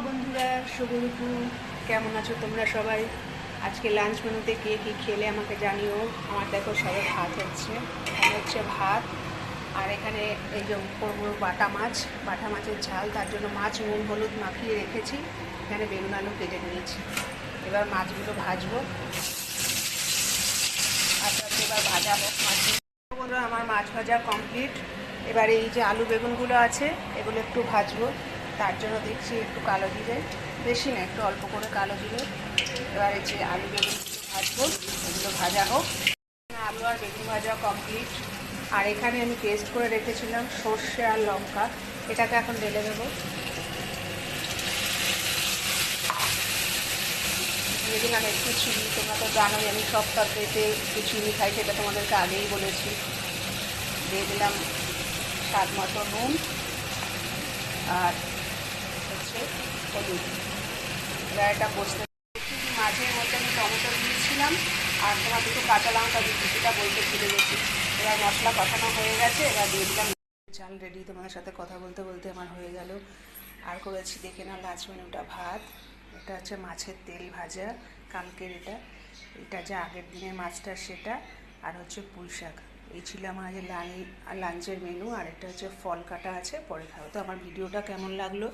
বন্ধুরা, শুভ দুপুর। কেমন আছো তোমরা সবাই? আজকে লাঞ্চ মেনুতে কে কী খেলে আমাকে জানিও। আমার দেখো সবাই ভাত হচ্ছে, এখানে হচ্ছে ভাত। আর এখানে এই যে করবো বাটা মাছের ঝাল, তার জন্য মাছ নুন হলুদ মাখিয়ে রেখেছি। এখানে বেগুন আলু কেটে নিয়েছি। এবার মাছগুলো ভাজবো, আস্তে আস্তে এবার ভাজা হোক মাছগুলো। বন্ধুরা, আমার মাছ ভাজা কমপ্লিট। এবার এই যে আলু বেগুনগুলো আছে এগুলো একটু ভাজবো। তার জন্য দেখছি একটু কালো জিরে, বেশি না, একটু অল্প করে কালো জিরে। এবার এই যে আলু বেগুনগুলো ভাজবো, এগুলো ভাজা হোক। আলু আর বেগুন ভাজা কমপ্লিট। আর এখানে আমি পেস্ট করে রেখেছিলাম সর্ষে আর লঙ্কা, এটাকে এখন ঢেলে দেবো। দিয়ে দিলাম একটু চিনি। তোমরা তো জানোই আমি সব তরকারিতে একটু চিনি খাই, সেটা তোমাদেরকে আগেই বলেছি। দিয়ে দিলাম স্বাদ মতো নুন আর হচ্ছে হলুদ। এবার এটা বসতে মাঝের মধ্যে আমি টমেটো দিয়েছিলাম আর তোমার দুটো কাঁচা লঙ্কা দিচ্ছি, সেটা বলতে ভুলে গেছি। এবার মশলা কষানো হয়ে গেছে, এবার দিয়ে দিলাম চাল। রেডি। তোমাদের সাথে কথা বলতে বলতে আমার হয়ে গেল। আর করেছি দেখে না লাঞ্চ মেনুটা ভাত, এটা হচ্ছে মাছের তেল ভাজা কালকের, এটা যে আগের দিনের মাছটা সেটা, আর হচ্ছে পুঁই শাক। এই ছিল আমার আজ লাঞ্চের মেনু। আর এটা হচ্ছে ফল কাটা আছে, পরে খাবো। তো আমার ভিডিওটা কেমন লাগলো